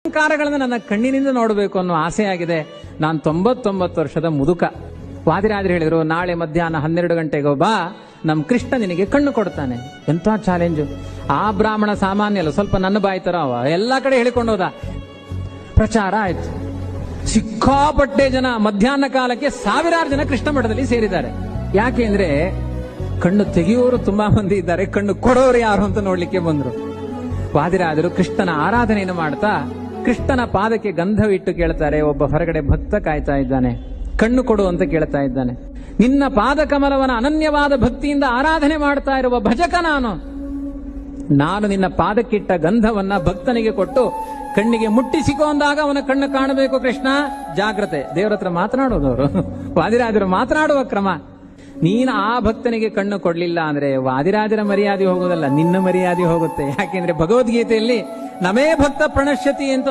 ಅಲಂಕಾರಗಳನ್ನ ನನ್ನ ಕಣ್ಣಿನಿಂದ ನೋಡಬೇಕು ಅನ್ನೋ ಆಸೆ ಆಗಿದೆ. ನಾನು 99 ವರ್ಷದ ಮುದುಕ. ವಾದಿರಾಜರು ಹೇಳಿದ್ರು, ನಾಳೆ ಮಧ್ಯಾಹ್ನ 12 ಗಂಟೆಗೆ ಬಾ, ನಮ್ ಕೃಷ್ಣ ನಿನಗೆ ಕಣ್ಣು ಕೊಡ್ತಾನೆ. ಎಂತ ಚಾಲೆಂಜು! ಆ ಬ್ರಾಹ್ಮಣ ಸಾಮಾನ್ಯ ಅಲ್ಲ, ಸ್ವಲ್ಪ ನನ್ನ ಬಾಯಿ ತರ ಅವ. ಎಲ್ಲಾ ಕಡೆ ಹೇಳಿಕೊಂಡು ಹೋದ. ಪ್ರಚಾರ ಆಯ್ತು. ಸಿಕ್ಕಾಪಟ್ಟೆ ಜನ, ಮಧ್ಯಾಹ್ನ ಕಾಲಕ್ಕೆ ಸಾವಿರಾರು ಜನ ಕೃಷ್ಣ ಮಠದಲ್ಲಿ ಸೇರಿದ್ದಾರೆ. ಯಾಕೆ ಅಂದ್ರೆ ಕಣ್ಣು ತೆಗೆಯೋರು ತುಂಬಾ ಮಂದಿ ಇದ್ದಾರೆ, ಕಣ್ಣು ಕೊಡೋರು ಯಾರು ಅಂತ ನೋಡ್ಲಿಕ್ಕೆ ಬಂದ್ರು. ವಾದಿರಾಜರು ಕೃಷ್ಣನ ಆರಾಧನೆಯನ್ನು ಮಾಡ್ತಾ ಕೃಷ್ಣನ ಪಾದಕ್ಕೆ ಗಂಧವಿಟ್ಟು ಕೇಳ್ತಾರೆ. ಒಬ್ಬ ಹೊರಗಡೆ ಭಕ್ತ ಕಾಯ್ತಾ ಇದ್ದಾನೆ, ಕಣ್ಣು ಕೊಡು ಅಂತ ಕೇಳ್ತಾ ಇದ್ದಾನೆ. ನಿನ್ನ ಪಾದ ಕಮಲವನ ಅನನ್ಯವಾದ ಭಕ್ತಿಯಿಂದ ಆರಾಧನೆ ಮಾಡ್ತಾ ಇರುವ ಭಜಕ ನಾನು ನಿನ್ನ ಪಾದಕ್ಕಿಟ್ಟ ಗಂಧವನ್ನ ಭಕ್ತನಿಗೆ ಕೊಟ್ಟು ಕಣ್ಣಿಗೆ ಮುಟ್ಟಿಸಿಕೊ ಅಂದಾಗ ಅವನ ಕಣ್ಣು ಕಾಣಬೇಕು. ಕೃಷ್ಣ ಜಾಗ್ರತೆ. ದೇವರ ಹತ್ರ ಮಾತನಾಡೋದವರು, ವಾದಿರಾಜರು ಮಾತನಾಡುವ ಕ್ರಮ. ನೀನು ಆ ಭಕ್ತನಿಗೆ ಕಣ್ಣು ಕೊಡ್ಲಿಲ್ಲ ಅಂದ್ರೆ ವಾದಿರಾಜರ ಮರ್ಯಾದೆ ಹೋಗೋದಲ್ಲ, ನಿನ್ನ ಮರ್ಯಾದೆ ಹೋಗುತ್ತೆ. ಯಾಕೆಂದ್ರೆ ಭಗವದ್ಗೀತೆಯಲ್ಲಿ ನಮೇ ಭಕ್ತ ಪ್ರಣಶ್ಯತಿ ಅಂತ